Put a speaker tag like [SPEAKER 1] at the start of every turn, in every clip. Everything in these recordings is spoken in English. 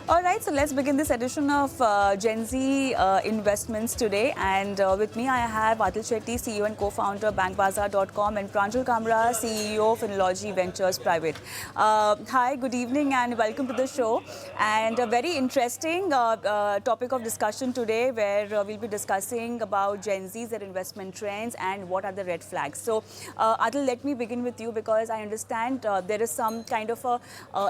[SPEAKER 1] All right, so let's begin this edition of Gen Z Investments today. And with me, I have Adhil Shetty, CEO and co-founder, bankbazaar.com, and Pranjal Kamra, CEO, Finology Ventures Pvt. Hi, good evening, and welcome to the show. And a very interesting topic of discussion today, where we'll be discussing about Gen Z's, their investment trends, and what are the red flags. So, Adhil, let me begin with you because I understand there is some kind of a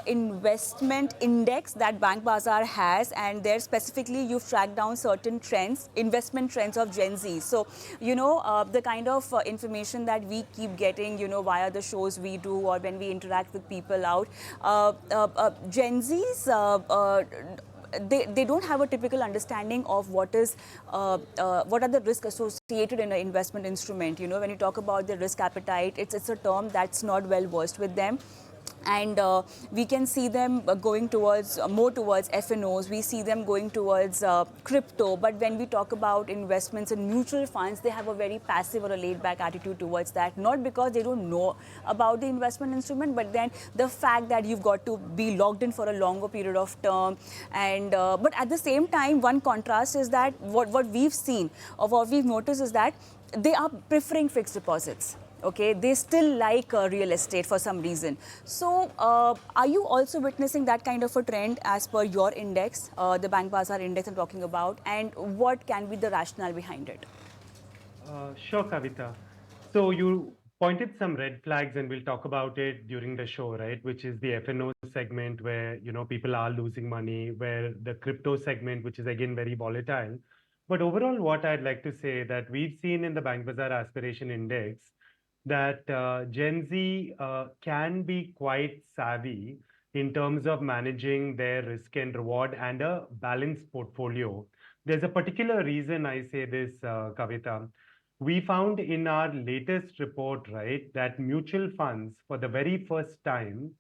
[SPEAKER 1] investment index that Bank Bazaar has, and there specifically you've tracked down certain trends, investment trends of Gen Z. So, the kind of information that we keep getting, via the shows we do or when we interact with people out, Gen Z's, they don't have a typical understanding of what are the risks associated in an investment instrument. When you talk about the risk appetite, it's a term that's not well versed with them. And we can see them going towards more towards FNOs. We see them going towards crypto. But when we talk about investments in mutual funds, they have a very passive or a laid-back attitude towards that. Not because they don't know about the investment instrument, but then the fact that you've got to be logged in for a longer period of term. And but at the same time, one contrast is that what we've seen or what we've noticed is that they are preferring fixed deposits. Okay, they still like real estate for some reason. So, are you also witnessing that kind of a trend as per your index, the Bank Bazaar index I'm talking about, and what can be the rationale behind it?
[SPEAKER 2] Sure, Kavita. So you pointed some red flags, and we'll talk about it during the show, right? Which is the FNO segment where people are losing money, where the crypto segment, which is again very volatile. But overall, what I'd like to say that we've seen in the Bank Bazaar Aspiration Index that Gen Z can be quite savvy in terms of managing their risk and reward and a balanced portfolio. There's a particular reason I say this, Kavita. We found in our latest report, right, that mutual funds for the very first time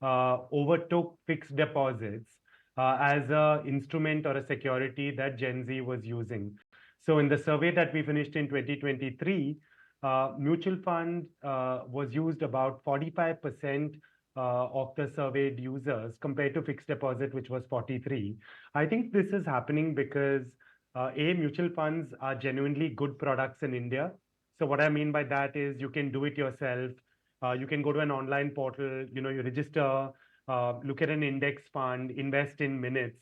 [SPEAKER 2] overtook fixed deposits as a instrument or a security that Gen Z was using. So in the survey that we finished in 2023, mutual fund was used about 45% of the surveyed users compared to fixed deposit, which was 43. I think this is happening because mutual funds are genuinely good products in India. So what I mean by that is you can do it yourself. You can go to an online portal, you register, look at an index fund, invest in minutes.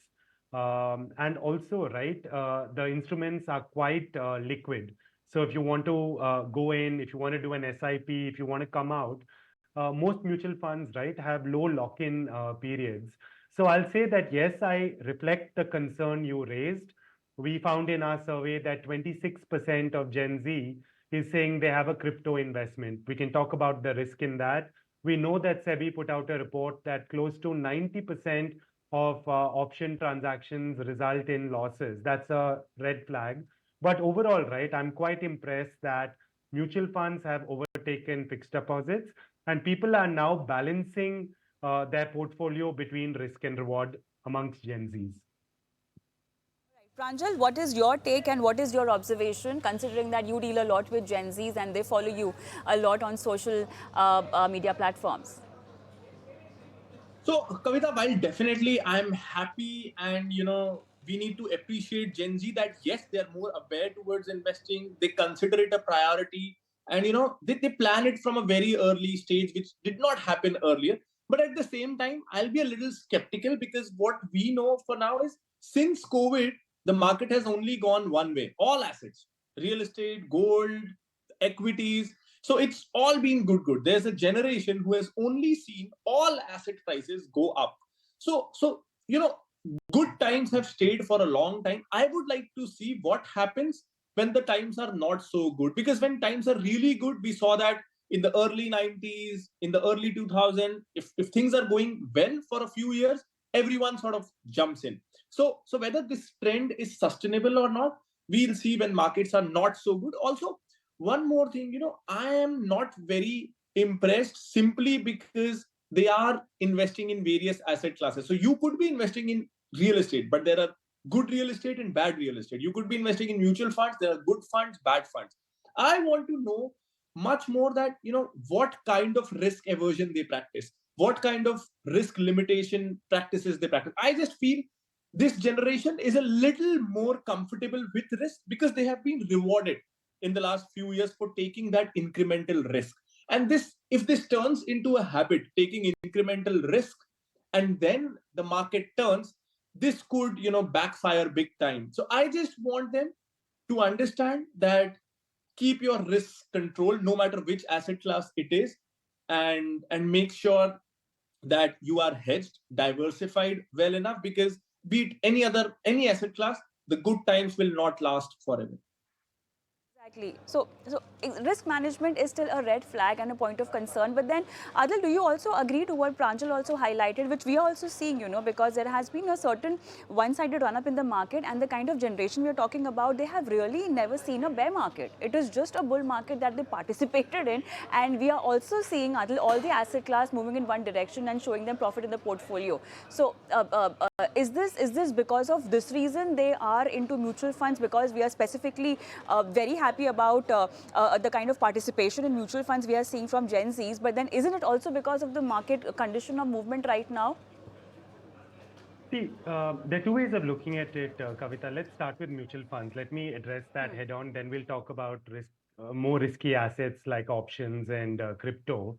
[SPEAKER 2] And also, right, the instruments are quite liquid. So if you want to go in, if you want to do an SIP, if you want to come out, most mutual funds, right, have low lock-in periods. So I'll say that, yes, I reflect the concern you raised. We found in our survey that 26% of Gen Z is saying they have a crypto investment. We can talk about the risk in that. We know that SEBI put out a report that close to 90% of option transactions result in losses. That's a red flag. But overall, right, I'm quite impressed that mutual funds have overtaken fixed deposits, and people are now balancing their portfolio between risk and reward amongst Gen Zs.
[SPEAKER 1] Pranjal, what is your take and what is your observation, considering that you deal a lot with Gen Zs and they follow you a lot on social media platforms?
[SPEAKER 3] So, Kavita, while definitely I'm happy and we need to appreciate Gen Z that yes, they're more aware towards investing, they consider it a priority, and they plan it from a very early stage, which did not happen earlier. But at the same time, I'll be a little skeptical because what we know for now is since COVID, the market has only gone one way, all assets, real estate, gold, equities. So it's all been good. There's a generation who has only seen all asset prices go up. So good times have stayed for a long time. I would like to see what happens when the times are not so good. Because when times are really good, we saw that in the early 90s, in the early 2000s, if things are going well for a few years, everyone sort of jumps in. So whether this trend is sustainable or not, we'll see when markets are not so good. Also, one more thing, I am not very impressed simply because they are investing in various asset classes. So you could be investing in real estate, but there are good real estate and bad real estate. You could be investing in mutual funds. There are good funds, bad funds. I want to know much more that, what kind of risk aversion they practice, what kind of risk limitation practices they practice. I just feel this generation is a little more comfortable with risk because they have been rewarded in the last few years for taking that incremental risk. And this, if this turns into a habit, taking incremental risk, and then the market turns, this could, backfire big time. So I just want them to understand that keep your risk controlled no matter which asset class it is, and make sure that you are hedged, diversified well enough, because be it any asset class, the good times will not last forever.
[SPEAKER 1] Exactly. So risk management is still a red flag and a point of concern. But then, Adil, do you also agree to what Pranjal also highlighted, which we are also seeing, because there has been a certain one-sided run-up in the market, and the kind of generation we are talking about, they have really never seen a bear market. It is just a bull market that they participated in. And we are also seeing, Adil, all the asset class moving in one direction and showing them profit in the portfolio. So is this because of this reason they are into mutual funds? Because we are specifically very happy about the kind of participation in mutual funds we are seeing from Gen Zs, but then isn't it also because of the market condition of movement right now?
[SPEAKER 2] See, there are two ways of looking at it, Kavita. Let's start with mutual funds. Let me address that head on. Then we'll talk about more risky assets like options and crypto.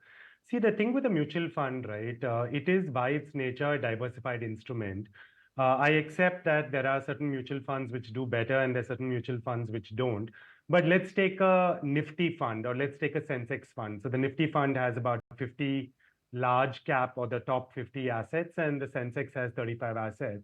[SPEAKER 2] See, the thing with a mutual fund, right? It is by its nature a diversified instrument. I accept that there are certain mutual funds which do better and there are certain mutual funds which don't. But let's take a Nifty fund, or let's take a Sensex fund. So the Nifty fund has about 50 large cap or the top 50 assets, and the Sensex has 35 assets.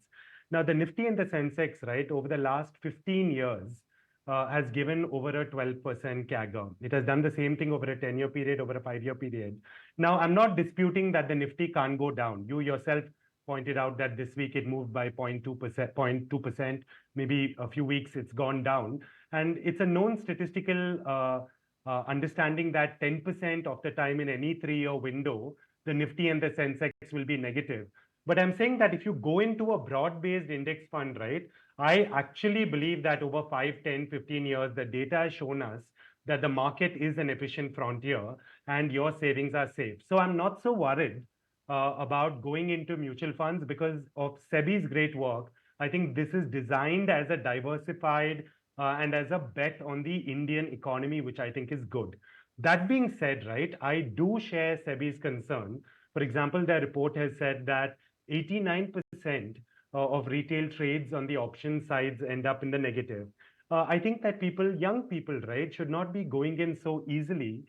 [SPEAKER 2] Now, the Nifty and the Sensex, right, over the last 15 years, has given over a 12% CAGR. It has done the same thing over a 10-year period, over a 5-year period. Now, I'm not disputing that the Nifty can't go down. You yourself pointed out that this week it moved by 0.2%, maybe a few weeks it's gone down. And it's a known statistical understanding that 10% of the time in any 3-year window, the Nifty and the Sensex will be negative. But I'm saying that if you go into a broad-based index fund, right, I actually believe that over 5, 10, 15 years, the data has shown us that the market is an efficient frontier and your savings are safe. So I'm not so worried about going into mutual funds because of SEBI's great work. I think this is designed as a diversified and as a bet on the Indian economy, which I think is good. That being said, right, I do share SEBI's concern. For example, their report has said that 89% of retail trades on the option sides end up in the negative. I think that young people, right, should not be going in so easily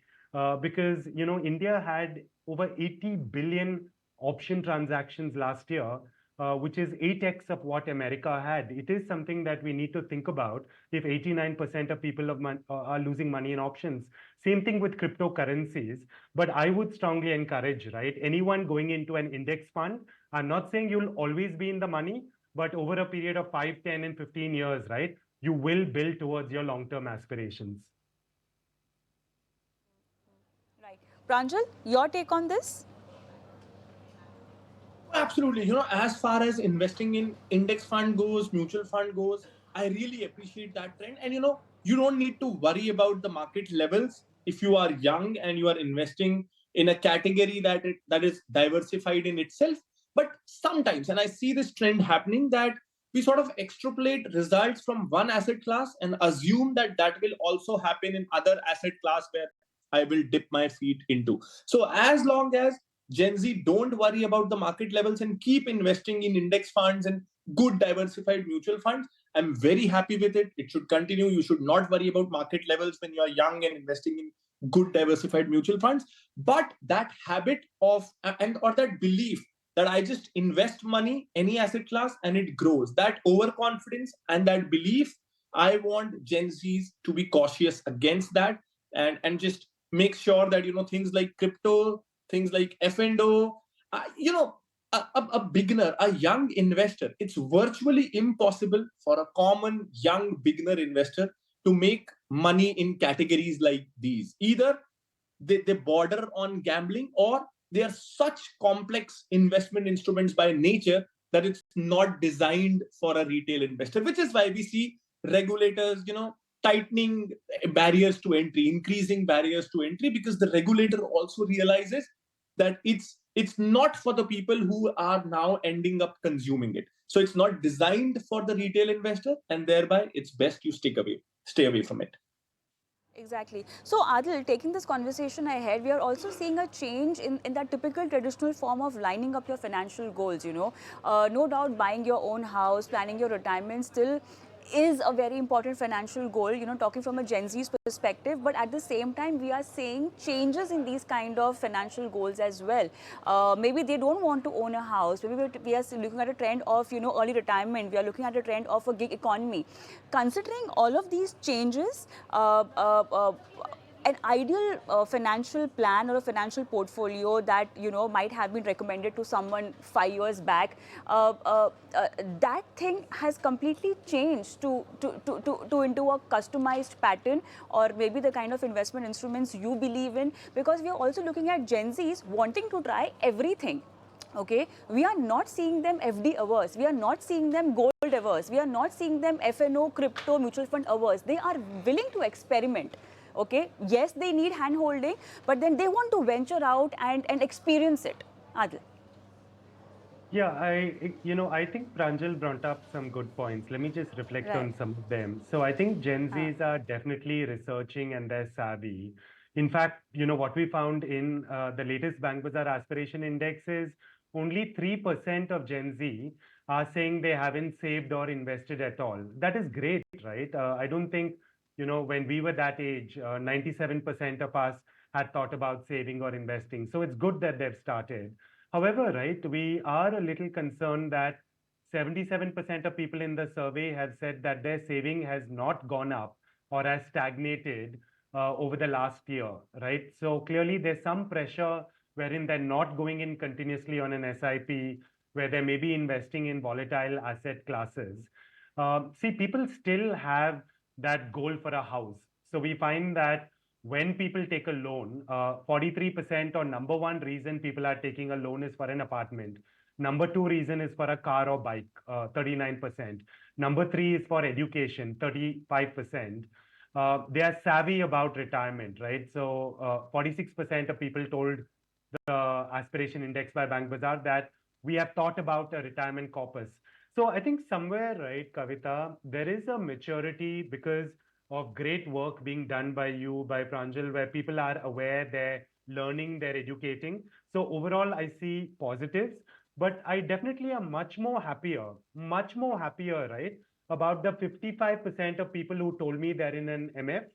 [SPEAKER 2] because, India had over 80 billion option transactions last year, which is 8x of what America had. It is something that we need to think about if 89% of people are losing money in options. Same thing with cryptocurrencies. But I would strongly encourage, right, anyone going into an index fund, I'm not saying you'll always be in the money, but over a period of 5, 10, and 15 years, right, you will build towards your long-term aspirations.
[SPEAKER 1] Right. Pranjal, your take on this?
[SPEAKER 3] Absolutely. As far as investing in index fund goes, mutual fund goes, I really appreciate that trend. And you don't need to worry about the market levels if you are young and you are investing in a category that is diversified in itself. But sometimes, and I see this trend happening, that we sort of extrapolate results from one asset class and assume that that will also happen in other asset class where I will dip my feet into. So as long as Gen Z don't worry about the market levels and keep investing in index funds and good diversified mutual funds, I'm very happy with it. It should continue. You should not worry about market levels when you are young and investing in good diversified mutual funds. But that habit or that belief that I just invest money, any asset class, and it grows, that overconfidence and that belief, I want Gen Zs to be cautious against that, and just make sure that things like crypto, things like F&O, a beginner, a young investor, it's virtually impossible for a common young beginner investor to make money in categories like these. Either they border on gambling, or they are such complex investment instruments by nature that it's not designed for a retail investor, which is why we see regulators, tightening barriers to entry, increasing barriers to entry, because the regulator also realizes that it's it's not for the people who are now ending up consuming it. So it's not designed for the retail investor, and thereby it's best you stay away from it.
[SPEAKER 1] Exactly. So, Adil, taking this conversation ahead, we are also seeing a change in that typical traditional form of lining up your financial goals, No doubt buying your own house, planning your retirement still is a very important financial goal, talking from a Gen Z's perspective. But at the same time, we are seeing changes in these kind of financial goals as well. Maybe they don't want to own a house. Maybe we are looking at a trend of, early retirement. We are looking at a trend of a gig economy. Considering all of these changes, an ideal financial plan or a financial portfolio that might have been recommended to someone 5 years back, that thing has completely changed to into a customized pattern, or maybe the kind of investment instruments you believe in, because we are also looking at Gen Zs wanting to try everything. Okay, we are not seeing them FD averse, we are not seeing them gold averse, we are not seeing them FNO, crypto, mutual fund averse. They are willing to experiment. Okay, yes, they need hand holding, but then they want to venture out and experience it. Adil.
[SPEAKER 2] Yeah, I think Pranjal brought up some good points. Let me just reflect
[SPEAKER 1] Right.
[SPEAKER 2] on some of them. So I think Gen Zs are definitely researching and they're savvy. In fact, what we found in the latest Bank Bazaar Aspiration Index is only 3% of Gen Z are saying they haven't saved or invested at all. That is great, right? I don't think, when we were that age, 97% of us had thought about saving or investing. So it's good that they've started. However, right, we are a little concerned that 77% of people in the survey have said that their saving has not gone up or has stagnated over the last year, right? So clearly there's some pressure wherein they're not going in continuously on an SIP, where they may be investing in volatile asset classes. See, people still have that goal for a house. So we find that when people take a loan, 43% or number one reason people are taking a loan is for an apartment. Number two reason is for a car or bike, 39%. Number three is for education, 35%. They are savvy about retirement, right? So 46% of people told the aspiration index by Bank Bazaar that we have thought about a retirement corpus. So I think somewhere, right, Kavita, there is a maturity because of great work being done by you, by Pranjal, where people are aware, they're learning, they're educating. So overall, I see positives, but I definitely am much more happier, right, about the 55% of people who told me they're in an MF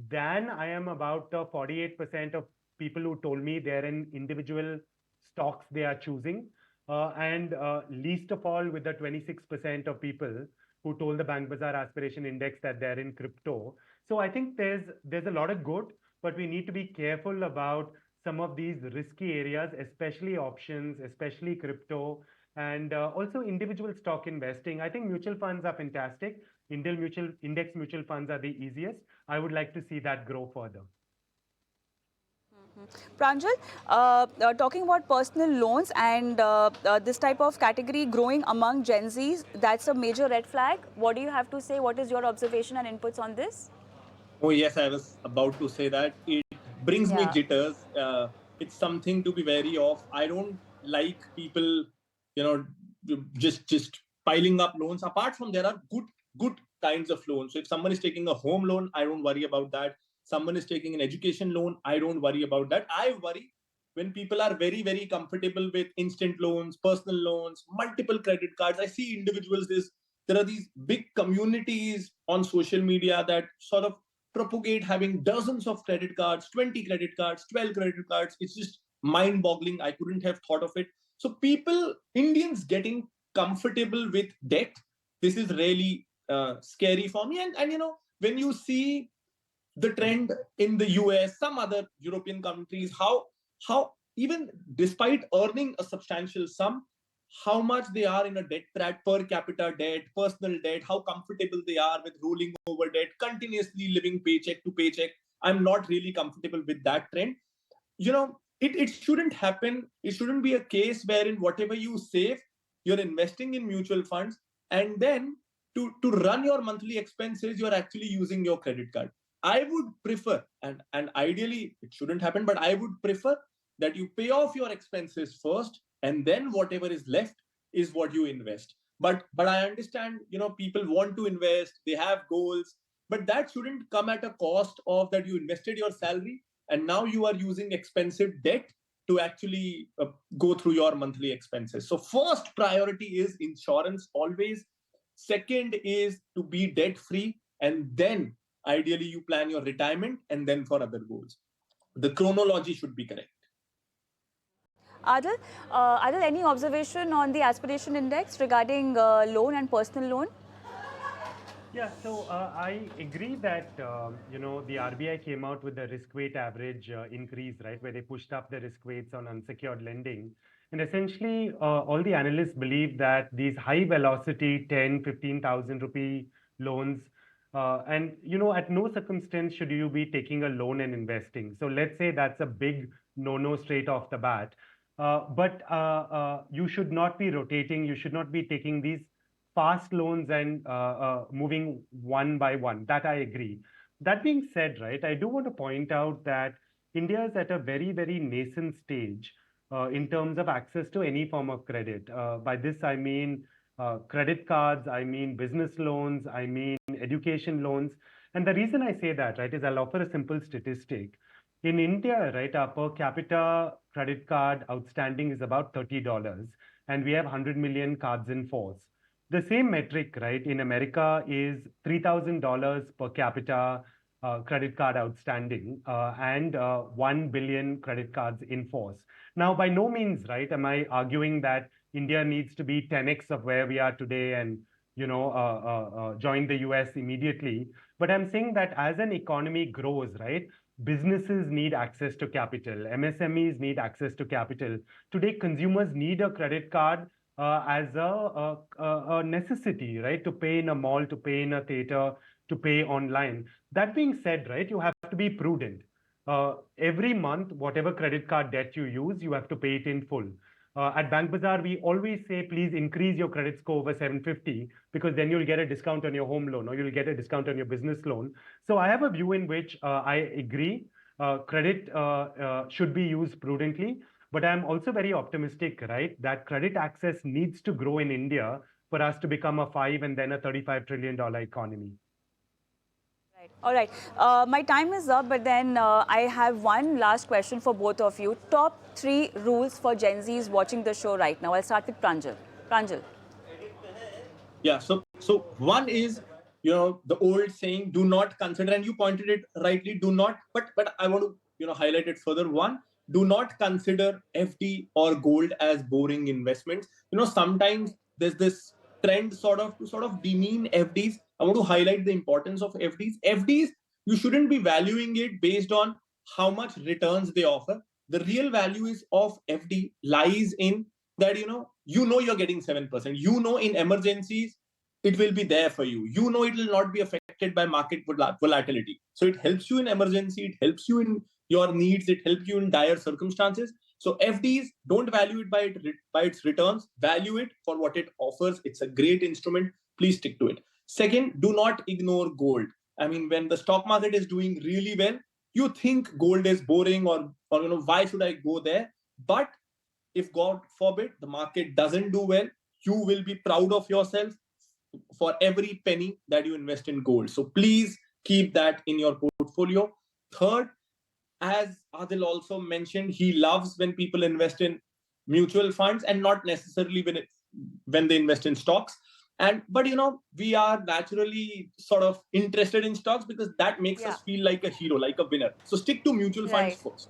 [SPEAKER 2] than I am about the 48% of people who told me they're in individual stocks they are choosing. And least of all with the 26% of people who told the Bank Bazaar Aspiration Index that they're in crypto. So I think there's a lot of good, but we need to be careful about some of these risky areas, especially options, especially crypto, and also individual stock investing. I think mutual funds are fantastic. Index mutual funds are the easiest. I would like to see that grow further.
[SPEAKER 1] Pranjal, talking about personal loans and this type of category growing among Gen Zs, that's a major red flag. What do you have to say? What is your observation and inputs on this?
[SPEAKER 3] Oh, yes, I was about to say that. It brings me
[SPEAKER 1] Yeah.
[SPEAKER 3] jitters. It's something to be wary of. I don't like people, you know, just piling up loans. Apart from there are good kinds of loans. So if someone is taking a home loan, I don't worry about that. Someone is taking an education loan, I don't worry about that. I worry when people are very comfortable with instant loans, personal loans, multiple credit cards. I see individuals. There are these big communities on social media that sort of propagate having dozens of credit cards, 20 credit cards, 12 credit cards. It's just mind boggling. I couldn't have thought of it. So people, Indians getting comfortable with debt, this is really scary for me. And when you see the trend in the US, some other European countries, how even despite earning a substantial sum, how much they are in a debt trap, per capita debt, personal debt, how comfortable they are with rolling over debt, continuously living paycheck to paycheck. I'm not really comfortable with that trend. It shouldn't happen. It shouldn't be a case wherein whatever you save, you're investing in mutual funds, and then to run your monthly expenses, you're actually using your credit card. I would prefer, and ideally it shouldn't happen, but I would prefer that you pay off your expenses first, and then whatever is left is what you invest. But I understand, people want to invest, they have goals, but that shouldn't come at a cost of that you invested your salary and now you are using expensive debt to actually go through your monthly expenses. So first priority is insurance always. Second is to be debt free, and then ideally you plan your retirement and then for other goals. The chronology should be correct.
[SPEAKER 1] Adil, any observation on the aspiration index regarding loan and personal loan?
[SPEAKER 2] Yeah, so I agree that, the RBI came out with the risk weight average increase, right, where they pushed up the risk weights on unsecured lending. And essentially, all the analysts believe that these high velocity 10, 15,000 rupee loans, and, at no circumstance should you be taking a loan and investing. So let's say that's a big no-no straight off the bat. But you should not be rotating, you should not be taking these fast loans and moving one by one. That I agree. That being said, right, I do want to point out that India is at a very, very nascent stage in terms of access to any form of credit. By this, I mean credit cards, I mean business loans, I mean education loans. And the reason I say that, right, is I'll offer a simple statistic. In India, right, our per capita credit card outstanding is about $30, and we have 100 million cards in force. The same metric, right, in America is $3,000 per capita credit card outstanding and 1 billion credit cards in force. Now, by no means, right, am I arguing that India needs to be 10x of where we are today and, join the US immediately. But I'm saying that as an economy grows, right, businesses need access to capital, MSMEs need access to capital. Today, consumers need a credit card as a necessity, right? To pay in a mall, to pay in a theater, to pay online. That being said, right, you have to be prudent. Every month, whatever credit card debt you use, you have to pay it in full. At Bank Bazaar, we always say, please increase your credit score over 750 because then you'll get a discount on your home loan or you'll get a discount on your business loan. So I have a view in which I agree credit should be used prudently. But I'm also very optimistic, right, that credit access needs to grow in India for us to become a $5 and then a $35 trillion economy.
[SPEAKER 1] Right. All right. My time is up, but then I have one last question for both of you. Top 3 rules for Gen Zs watching the show right now. I'll start with Pranjal. Pranjal.
[SPEAKER 3] Yeah. So one is, the old saying, do not consider, and you pointed it rightly, do not, but I want to, highlight it further. One, do not consider FD or gold as boring investments. Sometimes there's this trend to demean FDs. I want to highlight the importance of FDs. FDs, you shouldn't be valuing it based on how much returns they offer. The real value of FD lies in that, you're getting 7%. In emergencies, it will be there for you. It will not be affected by market volatility. So it helps you in emergency, it helps you in your needs, it helps you in dire circumstances. So FDs, don't value it by its returns, value it for what it offers. It's a great instrument. Please stick to it. Second, do not ignore gold. I mean, when the stock market is doing really well, you think gold is boring or why should I go there? But if God forbid the market doesn't do well, you will be proud of yourself for every penny that you invest in gold. So please keep that in your portfolio. Third, as Adhil also mentioned, he loves when people invest in mutual funds and not necessarily when they invest in stocks. But we are naturally sort of interested in stocks because that makes us feel like a hero, like a winner. So stick to mutual funds first.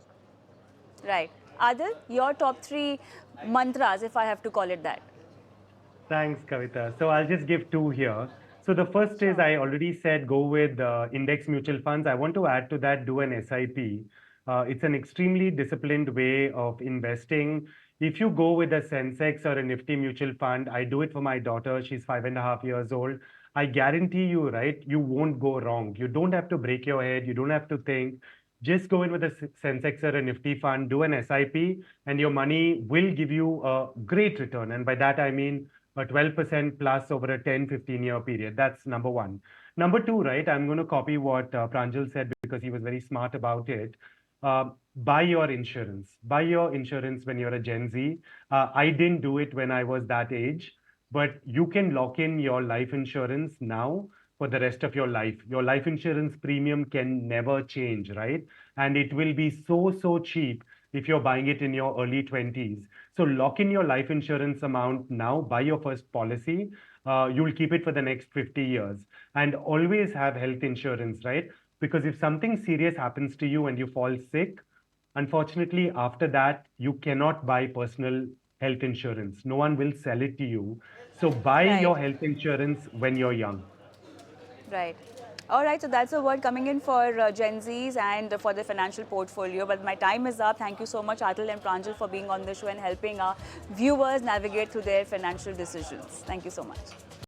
[SPEAKER 1] Right. Adhil, your top 3 mantras, if I have to call it that.
[SPEAKER 2] Thanks, Kavita. So I'll just give 2 here. So the first is, I already said, go with index mutual funds. I want to add to that, do an SIP. It's an extremely disciplined way of investing. If you go with a Sensex or a Nifty mutual fund, I do it for my daughter. She's 5.5 years old. I guarantee you, right, you won't go wrong. You don't have to break your head. You don't have to think. Just go in with a Sensex or a Nifty fund, do an SIP, and your money will give you a great return. And by that, I mean a 12% plus over a 10-15 year period. That's number one. Number 2, right, I'm going to copy what Pranjal said because he was very smart about it. buy your insurance. Buy your insurance when you're a Gen Z. I didn't do it when I was that age, but you can lock in your life insurance now for the rest of your life. Your life insurance premium can never change, right? And it will be so cheap if you're buying it in your early 20s. So lock in your life insurance amount now, buy your first policy. You'll keep it for the next 50 years and always have health insurance, right? Because if something serious happens to you and you fall sick, unfortunately, after that, you cannot buy personal health insurance. No one will sell it to you. So buy
[SPEAKER 1] Right.
[SPEAKER 2] your health insurance when you're young.
[SPEAKER 1] Right. All right, so that's a word coming in for Gen Zs and for the financial portfolio. But my time is up. Thank you so much, Adhil and Pranjal, for being on the show and helping our viewers navigate through their financial decisions. Thank you so much.